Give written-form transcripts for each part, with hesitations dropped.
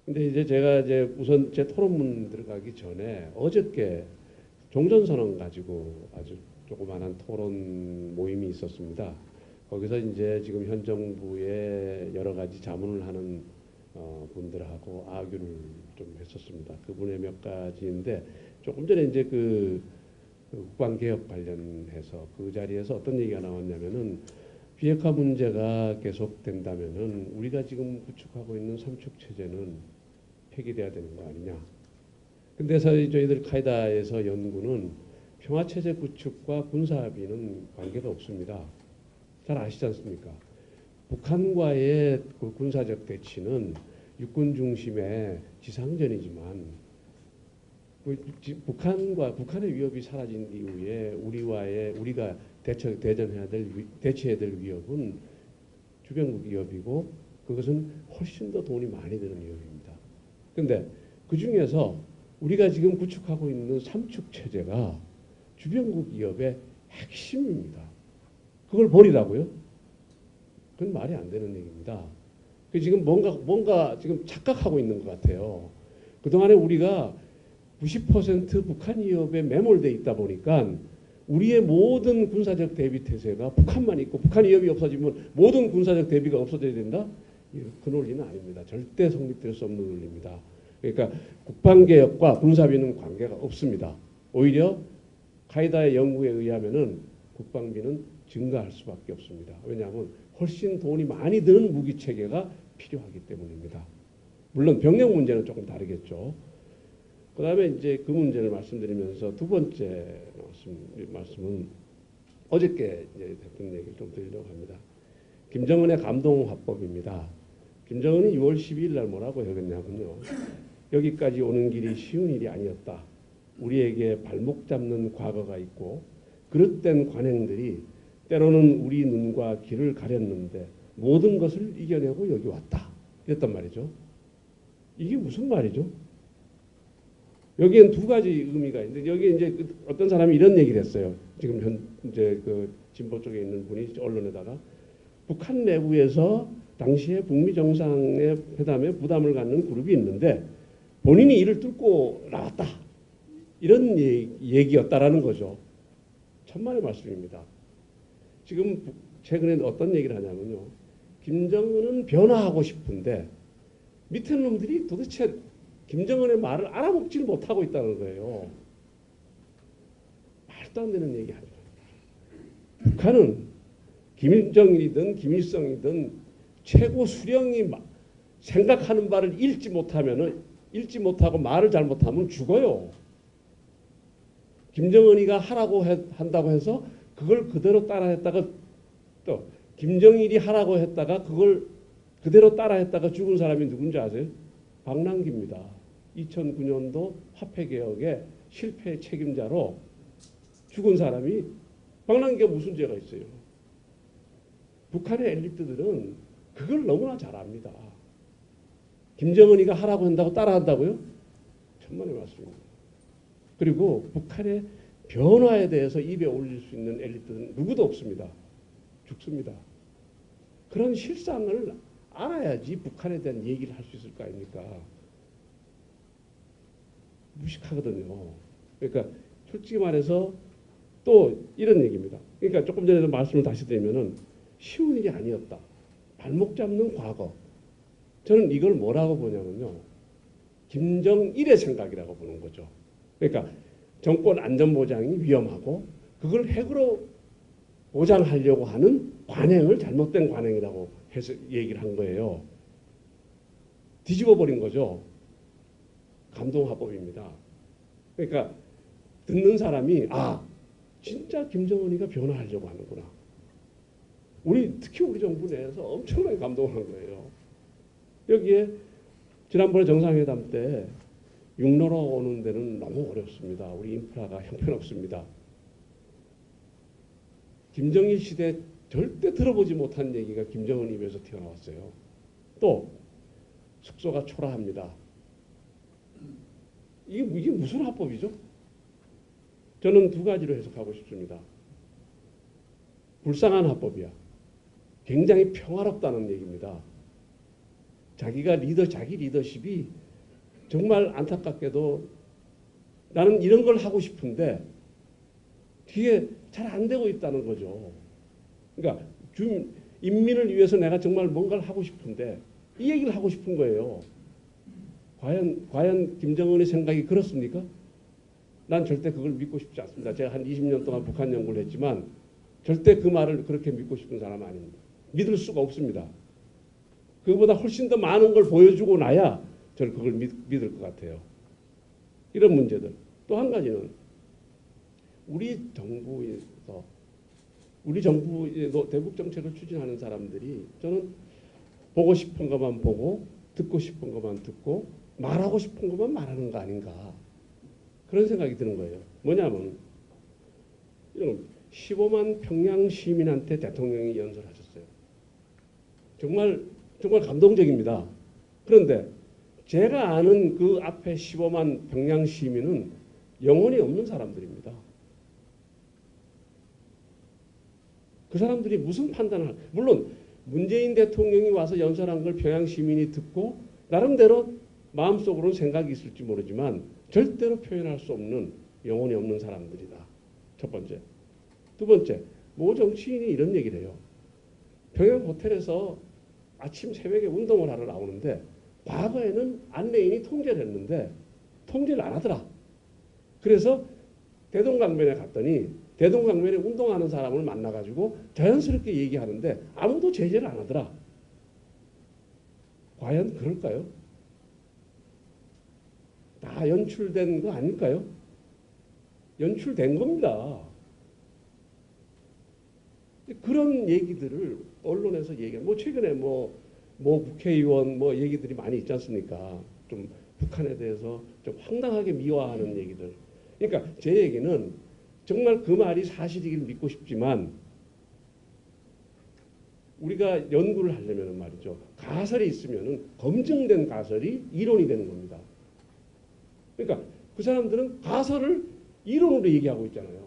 근데 이제 제가 이제 우선 제 토론문 들어가기 전에 어저께 종전선언 가지고 아주 조그마한 토론 모임이 있었습니다. 거기서 이제 지금 현 정부의 여러 가지 자문을 하는 분들하고 아규를 좀 했었습니다. 그분의 몇 가지인데 조금 전에 이제 그 국방개혁 관련해서 그 자리에서 어떤 얘기가 나왔냐면은 비핵화 문제가 계속된다면은 우리가 지금 구축하고 있는 삼축 체제는 폐기돼야 되는 거 아니냐. 근데 저희들 카이다에서 연구는 평화체제 구축과 군사합의는 관계가 없습니다. 잘 아시지 않습니까? 북한과의 그 군사적 대치는 육군 중심의 지상전이지만 북한의 위협이 사라진 이후에 우리가 대처해야 될 위협은 주변국 위협이고 그것은 훨씬 더 돈이 많이 드는 위협입니다. 그런데 그 중에서 우리가 지금 구축하고 있는 삼축 체제가 주변국 위협의 핵심입니다. 그걸 버리라고요? 그건 말이 안 되는 얘기입니다. 그 지금 뭔가 지금 착각하고 있는 것 같아요. 그동안에 우리가 90% 북한 위협에 매몰돼 있다 보니까 우리의 모든 군사적 대비 태세가 북한만 있고 북한 위협이 없어지면 모든 군사적 대비가 없어져야 된다? 그 논리는 아닙니다. 절대 성립될 수 없는 논리입니다. 그러니까 국방개혁과 군사비는 관계가 없습니다. 오히려 카이다의 연구에 의하면은 국방비는 증가할 수밖에 없습니다. 왜냐하면 훨씬 돈이 많이 드는 무기 체계가 필요하기 때문입니다. 물론 병력 문제는 조금 다르겠죠. 그다음에 이제 그 문제를 말씀드리면서 두 번째 말씀은 어저께 이제 했던 얘기를 좀 드리려고 합니다. 김정은의 감동화법입니다. 김정은이 6월 12일 날 뭐라고 했냐면요. 여기까지 오는 길이 쉬운 일이 아니었다. 우리에게 발목 잡는 과거가 있고 그릇된 관행들이 때로는 우리 눈과 귀를 가렸는데 모든 것을 이겨내고 여기 왔다. 이랬단 말이죠. 이게 무슨 말이죠? 여기엔 두 가지 의미가 있는데 여기 이제 어떤 사람이 이런 얘기를 했어요. 지금 현재 그 진보 쪽에 있는 분이 언론에다가 북한 내부에서 당시에 북미 정상의 회담에 부담을 갖는 그룹이 있는데 본인이 이를 뚫고 나왔다. 이런 얘기였다라는 거죠. 천만의 말씀입니다. 지금 최근에 어떤 얘기를 하냐면요. 김정은은 변화하고 싶은데 밑에 놈들이 도대체 김정은의 말을 알아먹질 못하고 있다는 거예요. 말도 안 되는 얘기 하죠. 북한은 김정일이든 김일성이든 최고 수령이 생각하는 바를 읽지 못하고 말을 잘못하면 죽어요. 김정은이가 하라고 한다고 해서 그걸 그대로 따라했다가 또 김정일이 하라고 했다가 그걸 그대로 따라했다가 죽은 사람이 누군지 아세요? 박남기입니다. 2009년도 화폐개혁의 실패의 책임자로 죽은 사람이 박남기가 무슨 죄가 있어요? 북한의 엘리트들은 그걸 너무나 잘 압니다. 김정은이가 하라고 한다고 따라한다고요? 천만의 말씀입니다. 그리고 북한의 변화에 대해서 입에 올릴 수 있는 엘리트는 누구도 없습니다. 죽습니다. 그런 실상을 알아야지 북한에 대한 얘기를 할 수 있을 거 아닙니까? 무식하거든요. 그러니까 솔직히 말해서 또 이런 얘기입니다. 그러니까 조금 전에도 말씀을 다시 드리면은 쉬운 일이 아니었다. 발목 잡는 과거. 저는 이걸 뭐라고 보냐면요. 김정일의 생각이라고 보는 거죠. 그러니까 정권 안전보장이 위험하고 그걸 핵으로 보장하려고 하는 관행을 잘못된 관행이라고 해서 얘기를 한 거예요. 뒤집어 버린 거죠. 감동화법입니다. 그러니까 듣는 사람이 진짜 김정은이가 변화하려고 하는구나. 특히 우리 정부 내에서 엄청나게 감동을 한 거예요. 여기에 지난번에 정상회담 때 육로로 오는 데는 너무 어렵습니다. 우리 인프라가 형편없습니다. 김정일 시대 절대 들어보지 못한 얘기가 김정은 입에서 튀어나왔어요. 또 숙소가 초라합니다. 이게 무슨 합법이죠? 저는 두 가지로 해석하고 싶습니다. 불쌍한 합법이야. 굉장히 평화롭다는 얘기입니다. 자기 리더십이 정말 안타깝게도 나는 이런 걸 하고 싶은데 뒤에 잘 안 되고 있다는 거죠. 그러니까 인민을 위해서 내가 정말 뭔가를 하고 싶은데 이 얘기를 하고 싶은 거예요. 과연 김정은의 생각이 그렇습니까? 난 절대 그걸 믿고 싶지 않습니다. 제가 한 20년 동안 북한 연구를 했지만 절대 그 말을 그렇게 믿고 싶은 사람 아닙니다. 믿을 수가 없습니다. 그보다 훨씬 더 많은 걸 보여주고 나야 저는 그걸 믿을 것 같아요. 이런 문제들. 또 한 가지는 우리 정부의 대북 정책을 추진하는 사람들이 저는 보고 싶은 것만 보고 듣고 싶은 것만 듣고 말하고 싶은 것만 말하는 거 아닌가 그런 생각이 드는 거예요. 뭐냐면 이런 15만 평양 시민한테 대통령이 연설하셨어요. 정말 감동적입니다. 그런데 제가 아는 그 앞에 15만 평양 시민은 영혼이 없는 사람들입니다. 그 사람들이 무슨 판단을 물론 문재인 대통령이 와서 연설한 걸 평양 시민이 듣고 나름대로 마음속으로는 생각이 있을지 모르지만 절대로 표현할 수 없는 영혼이 없는 사람들이다. 첫 번째. 두 번째, 모 정치인이 이런 얘기를 해요. 평양 호텔에서 아침 새벽에 운동을 하러 나오는데 과거에는 안내인이 통제를 했는데 통제를 안 하더라. 그래서 대동강변에 갔더니 대동강변에 운동하는 사람을 만나가지고 자연스럽게 얘기하는데 아무도 제재를 안 하더라. 과연 그럴까요? 다 연출된 거 아닐까요? 연출된 겁니다. 그런 얘기들을 언론에서 얘기하는 최근에 국회의원 얘기들이 많이 있지 않습니까? 좀 북한에 대해서 좀 황당하게 미화하는 얘기들. 그러니까 제 얘기는 정말 그 말이 사실이길 믿고 싶지만 우리가 연구를 하려면 말이죠. 가설이 있으면 검증된 가설이 이론이 되는 겁니다. 그러니까 그 사람들은 가설을 이론으로 얘기하고 있잖아요.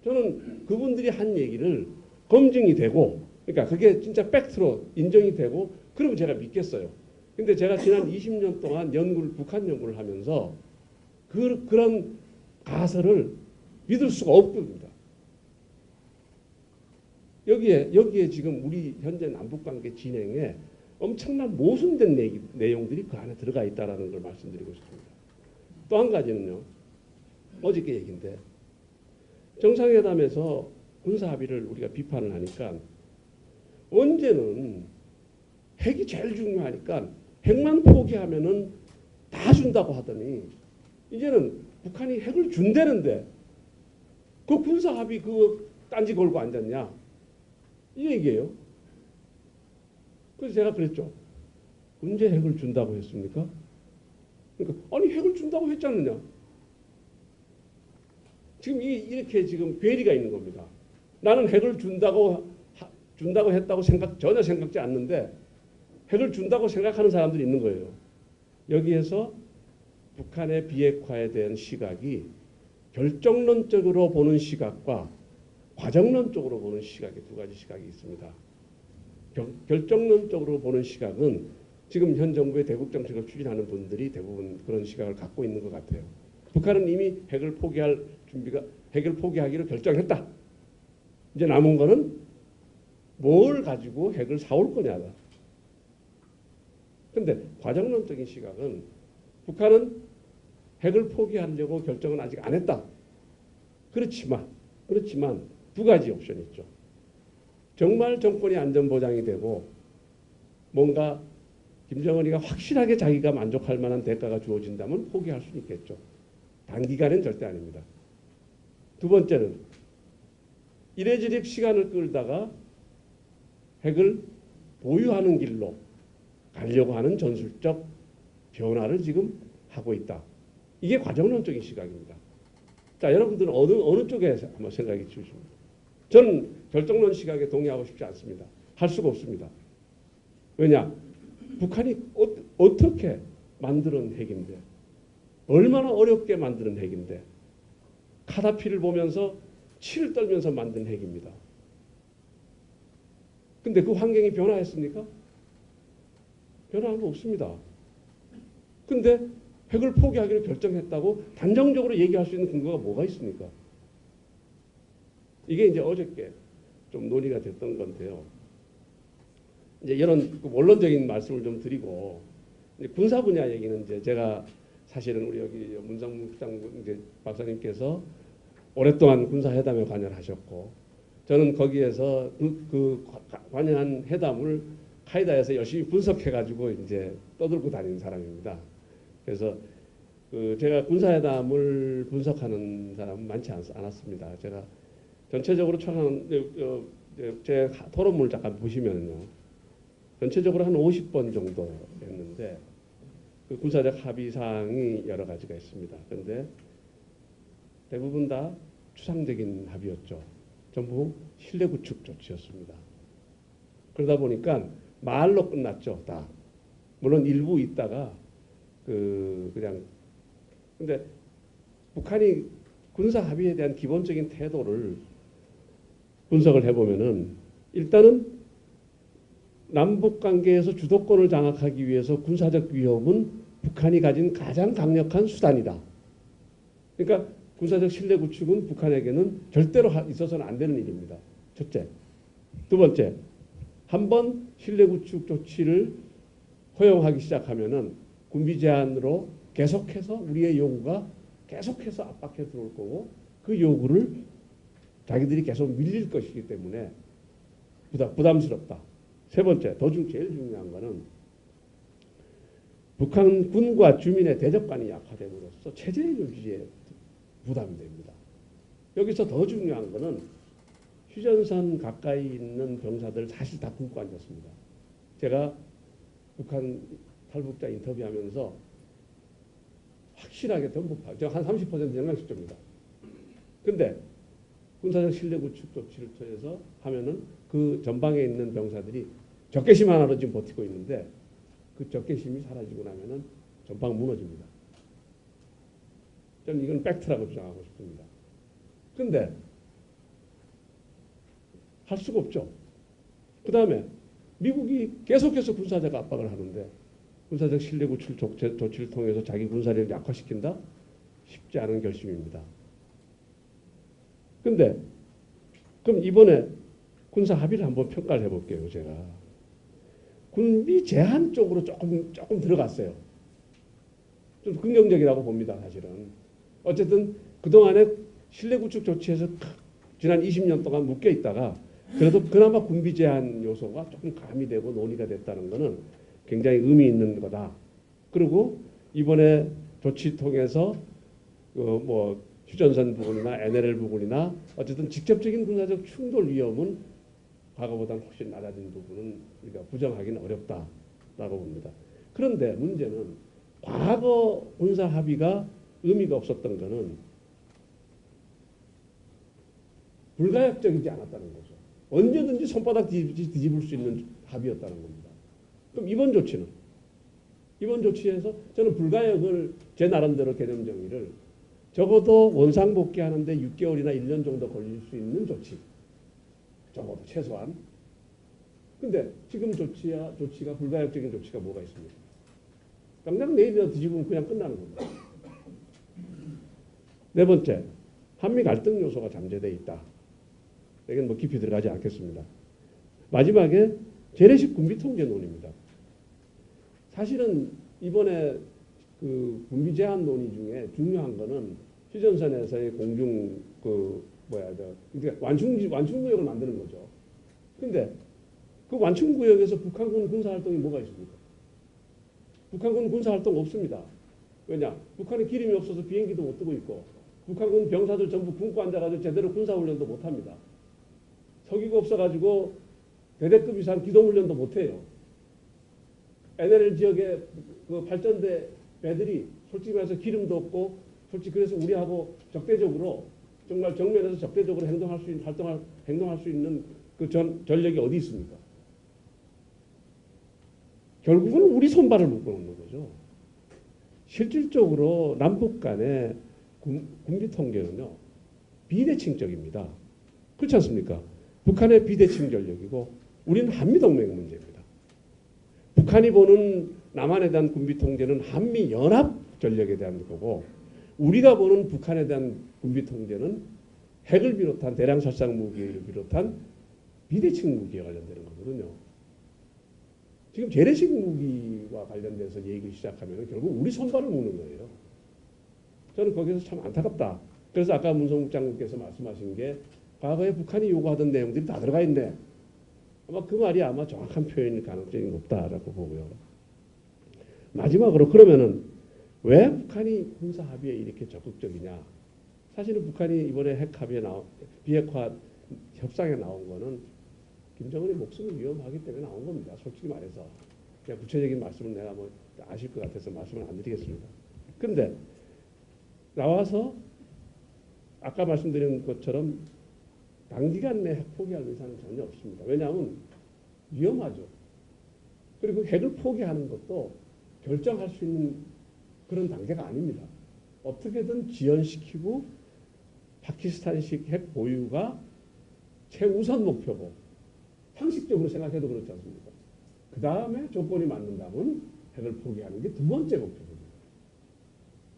저는 그분들이 한 얘기를 검증이 되고 그러니까 그게 진짜 팩트로 인정이 되고 그러면 제가 믿겠어요. 근데 제가 지난 20년 동안 북한 연구를 하면서 그런 가설을 믿을 수가 없습니다. 여기에 지금 우리 현재 남북관계 진행에 엄청난 모순된 내용들이 그 안에 들어가 있다는 걸 말씀드리고 싶습니다. 또 한 가지는요. 어저께 얘기인데 정상회담에서 군사합의를 우리가 비판을 하니까 언제는 핵이 제일 중요하니까 핵만 포기하면은 다 준다고 하더니 이제는 북한이 핵을 준다는데 그 군사합의 그거 딴지 걸고 앉았냐 이 얘기예요. 그래서 제가 그랬죠. 언제 핵을 준다고 했습니까? 그러니까 아니 핵을 준다고 했지 않느냐. 지금 이렇게 지금 괴리가 있는 겁니다. 나는 핵을 준다고 했다고 전혀 생각지 않는데 핵을 준다고 생각하는 사람들이 있는 거예요. 여기에서 북한의 비핵화에 대한 시각이 결정론적으로 보는 시각과 과정론적으로 보는 시각이 두 가지 시각이 있습니다. 결정론적으로 보는 시각은 지금 현 정부의 대북 정책을 추진하는 분들이 대부분 그런 시각을 갖고 있는 것 같아요. 북한은 이미 핵을 포기하기로 결정했다. 이제 남은 거는 뭘 가지고 핵을 사올 거냐다. 그런데 과정론적인 시각은 북한은 핵을 포기하려고 결정은 아직 안 했다. 그렇지만 두 가지 옵션이 있죠. 정말 정권이 안전보장이 되고 뭔가 김정은이가 확실하게 자기가 만족할 만한 대가가 주어진다면 포기할 수는 있겠죠. 단기간엔 절대 아닙니다. 두 번째는 이래저래 시간을 끌다가 핵을 보유하는 길로 가려고 하는 전술적 변화를 지금 하고 있다. 이게 과정론적인 시각입니다. 자, 여러분들은 어느 쪽에 한번 생각이 주십니까? 저는 결정론 시각에 동의하고 싶지 않습니다. 할 수가 없습니다. 왜냐? 북한이 어떻게 만드는 핵인데 얼마나 어렵게 만드는 핵인데 카다피를 보면서 치를 떨면서 만든 핵입니다. 근데 그 환경이 변화했습니까? 변화한 거 없습니다. 근데 핵을 포기하기로 결정했다고 단정적으로 얘기할 수 있는 근거가 뭐가 있습니까? 이게 이제 어저께 좀 논의가 됐던 건데요. 이제 이런 원론적인 말씀을 좀 드리고, 이제 군사 분야 얘기는 이제 제가 사실은 우리 여기 문상무 이제 박사님께서 오랫동안 군사회담에 관여하셨고, 저는 거기에서 그 관여한 회담을 카이다에서 열심히 분석해가지고 이제 떠들고 다니는 사람입니다. 그래서 제가 군사회담을 분석하는 사람은 많지 않았습니다. 제가 전체적으로 제 토론문을 잠깐 보시면요, 전체적으로 한 50번 정도 했는데 그 군사적 합의 사항이 여러 가지가 있습니다. 그런데 대부분 다 추상적인 합의였죠. 전부 신뢰 구축 조치였습니다. 그러다 보니까 말로 끝났죠, 다. 물론 일부 있다가 그냥, 근데 북한이 군사 합의에 대한 기본적인 태도를 분석을 해보면은, 일단은 남북 관계에서 주도권을 장악하기 위해서 군사적 위협은 북한이 가진 가장 강력한 수단이다. 그러니까 군사적 신뢰 구축은 북한에게는 절대로 있어서는 안 되는 일입니다. 첫째. 두 번째, 한번 신뢰 구축 조치를 허용하기 시작하면은 군비 제한으로 계속해서 우리의 요구가 계속해서 압박해 들어올 거고, 그 요구를 자기들이 계속 밀릴 것이기 때문에 부담스럽다. 세 번째, 제일 중요한 거는 북한 군과 주민의 대적관이 약화됨으로써 체제 유지에 부담이 됩니다. 여기서 더 중요한 거는 휴전선 가까이 있는 병사들 사실 다 굶고 앉았습니다. 제가 북한 탈북자 인터뷰하면서 확실하게 전부 제가 한 30% 영향식조입니다. 근데 군사적 신뢰 구축 조치를 통해서 하면은 그 전방에 있는 병사들이 적개심 하나로 지금 버티고 있는데, 그 적개심이 사라지고 나면은 전방 무너집니다. 저는 이건 팩트라고 주장하고 싶습니다. 근데 할 수가 없죠. 그 다음에 미국이 계속해서 군사적 압박을 하는데, 군사적 신뢰 구축 조치를 통해서 자기 군사력을 약화시킨다? 쉽지 않은 결심입니다. 근데 그럼 이번에 군사 합의를 한번 평가를 해볼게요. 제가 군비 제한 쪽으로 조금 들어갔어요. 좀 긍정적이라고 봅니다. 사실은 어쨌든 그동안에 신뢰 구축 조치에서 지난 20년 동안 묶여 있다가 그래도 그나마 군비 제한 요소가 조금 가미되고 논의가 됐다는 것은 굉장히 의미 있는 거다. 그리고 이번에 조치 통해서 휴전선 부분이나 NLL 부분이나 어쨌든 직접적인 군사적 충돌 위험은 과거보다는 훨씬 낮아진 부분은 우리가 부정하기는 어렵다라고 봅니다. 그런데 문제는 과거 군사 합의가 의미가 없었던 것은 불가역적이지 않았다는 거죠. 언제든지 손바닥 뒤집을 수 있는 합의였다는 겁니다. 그럼 이번 조치에서 저는 불가역을 제 나름대로 개념 정의를 적어도 원상복귀하는데 6개월이나 1년 정도 걸릴 수 있는 조치. 적어도 최소한. 근데 지금 조치가 불가역적인 조치가 뭐가 있습니까? 당장 내일이라도 뒤집으면 그냥 끝나는 겁니다. 네 번째, 한미 갈등 요소가 잠재되어 있다. 여기는 깊이 들어가지 않겠습니다. 마지막에 재래식 군비 통제론입니다. 사실은 이번에 그 군비 제한 논의 중에 중요한 거는 휴전선에서의 공중 그러니까 완충구역을 만드는 거죠. 근데 그 완충구역에서 북한군 군사활동이 뭐가 있습니까? 북한군 군사활동 없습니다. 왜냐? 북한에 기름이 없어서 비행기도 못 뜨고 있고, 북한군 병사들 전부 굶고 앉아가지고 제대로 군사훈련도 못합니다. 석유가 없어가지고 대대급 이상 기동훈련도 못해요. NLL 지역의 그 발전대 배들이 솔직히 말해서 기름도 없고, 솔직히 그래서 우리하고 적대적으로, 정말 정면에서 적대적으로 행동할 수 있는 그 전력이 어디 있습니까? 결국은 우리 손발을 묶어놓는 거죠. 실질적으로 남북 간의 군비 통계는요, 비대칭적입니다. 그렇지 않습니까? 북한의 비대칭 전력이고 우리는 한미동맹 문제입니다. 북한이 보는 남한에 대한 군비 통제는 한미 연합 전력에 대한 거고 우리가 보는 북한에 대한 군비 통제는 핵을 비롯한 대량 살상 무기를 비롯한 비대칭 무기에 관련되는 거거든요. 지금 재래식 무기와 관련돼서 얘기 시작하면 결국 우리 손발을 묶는 거예요. 저는 거기서 참 안타깝다. 그래서 아까 문성국 장관께서 말씀하신 게 과거에 북한이 요구하던 내용들이 다 들어가 있네. 아마 그 말이 아마 정확한 표현일 가능성이 높다라고 보고요. 마지막으로 그러면은 왜 북한이 군사 합의에 이렇게 적극적이냐? 사실은 북한이 이번에 핵 합의에 비핵화 협상에 나온 거는 김정은의 목숨이 위험하기 때문에 나온 겁니다. 솔직히 말해서. 그냥 구체적인 말씀은 내가 뭐 아실 것 같아서 말씀을 안 드리겠습니다. 근데 나와서 아까 말씀드린 것처럼 단기간 내 핵 포기할 의사는 전혀 없습니다. 왜냐하면 위험하죠. 그리고 핵을 포기하는 것도 결정할 수 있는 그런 단계가 아닙니다. 어떻게든 지연시키고 파키스탄식 핵 보유가 최우선 목표고 상식적으로 생각해도 그렇지 않습니까? 그 다음에 조건이 맞는다면 핵을 포기하는 게 두 번째 목표입니다.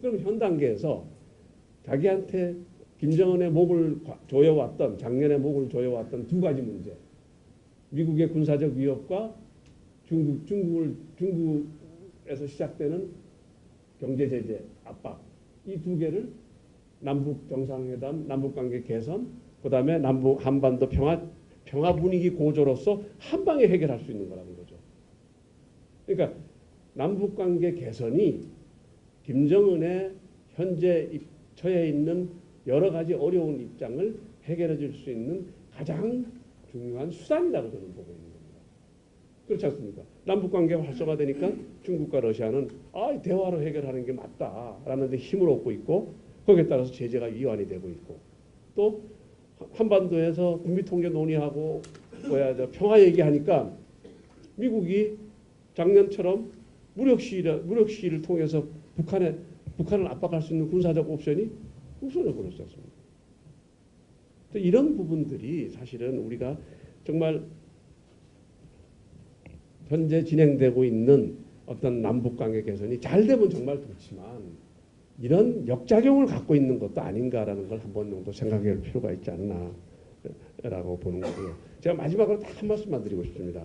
그럼 현 단계에서 자기한테 김정은의 목을 조여왔던 작년에 목을 조여왔던 두 가지 문제 미국의 군사적 위협과 중국에서 시작되는 경제 제재 압박 이 두 개를 남북 정상회담 남북관계 개선 그다음에 남북 한반도 평화 분위기 고조로서 한 방에 해결할 수 있는 거라는 거죠. 그러니까 남북관계 개선이 김정은의 현재 처해 있는 여러 가지 어려운 입장을 해결해 줄 수 있는 가장 중요한 수단이라고 저는 보고 있는 겁니다. 그렇지 않습니까? 남북관계가 활성화되니까 중국과 러시아는 대화로 해결하는 게 맞다라는 데 힘을 얻고 있고 거기에 따라서 제재가 이완이 되고 있고 또 한반도에서 군비통제 논의하고 평화 얘기하니까 미국이 작년처럼 무력 시위를 통해서 북한을 압박할 수 있는 군사적 옵션이 우선을 보냈지 않습니까? 이런 부분들이 사실은 우리가 정말 현재 진행되고 있는 어떤 남북관계 개선이 잘 되면 정말 좋지만 이런 역작용을 갖고 있는 것도 아닌가라는 걸 한 번 정도 생각해 볼 필요가 있지 않나라고 보는 거고요. 제가 마지막으로 딱 한 말씀만 드리고 싶습니다.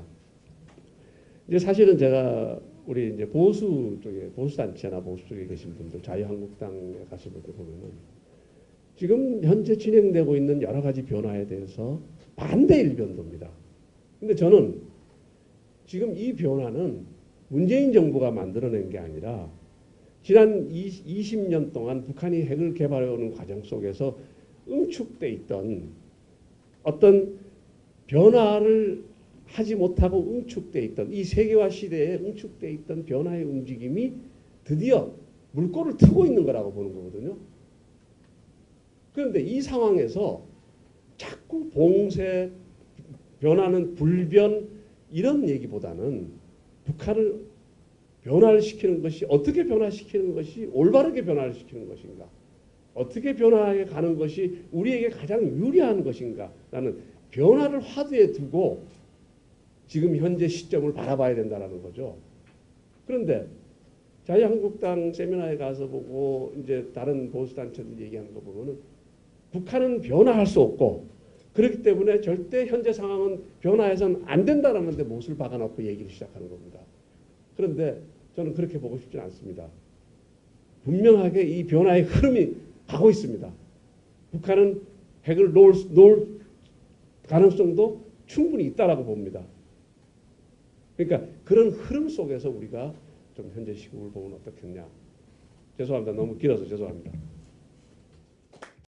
이제 사실은 제가 우리 이제 보수 단체나 보수 쪽에 계신 분들, 자유한국당에 가신 분들 보면은 지금 현재 진행되고 있는 여러 가지 변화에 대해서 반대 일변도입니다. 근데 저는 지금 이 변화는 문재인 정부가 만들어낸 게 아니라 지난 20년 동안 북한이 핵을 개발해오는 과정 속에서 응축돼 있던 어떤 변화를 하지 못하고 응축돼 있던 이 세계화 시대에 응축돼 있던 변화의 움직임이 드디어 물꼬를 트고 있는 거라고 보는 거거든요. 그런데 이 상황에서 자꾸 봉쇄, 변화는 불변 이런 얘기보다는 북한을 변화를 시키는 것이 어떻게 변화시키는 것이 올바르게 변화를 시키는 것인가 어떻게 변화해 가는 것이 우리에게 가장 유리한 것인가 라는 변화를 화두에 두고 지금 현재 시점을 바라봐야 된다는 거죠. 그런데 자유한국당 세미나에 가서 보고 이제 다른 보수단체들 얘기하는 거 보면은 북한은 변화할 수 없고 그렇기 때문에 절대 현재 상황은 변화해서는 안 된다라는 데 못을 박아놓고 얘기를 시작하는 겁니다. 그런데 저는 그렇게 보고 싶지는 않습니다. 분명하게 이 변화의 흐름이 가고 있습니다. 북한은 핵을 놓을 가능성도 충분히 있다라고 봅니다. 그러니까 그런 흐름 속에서 우리가 좀 현재 시국을 보면 어떻겠냐. 죄송합니다. 너무 길어서 죄송합니다.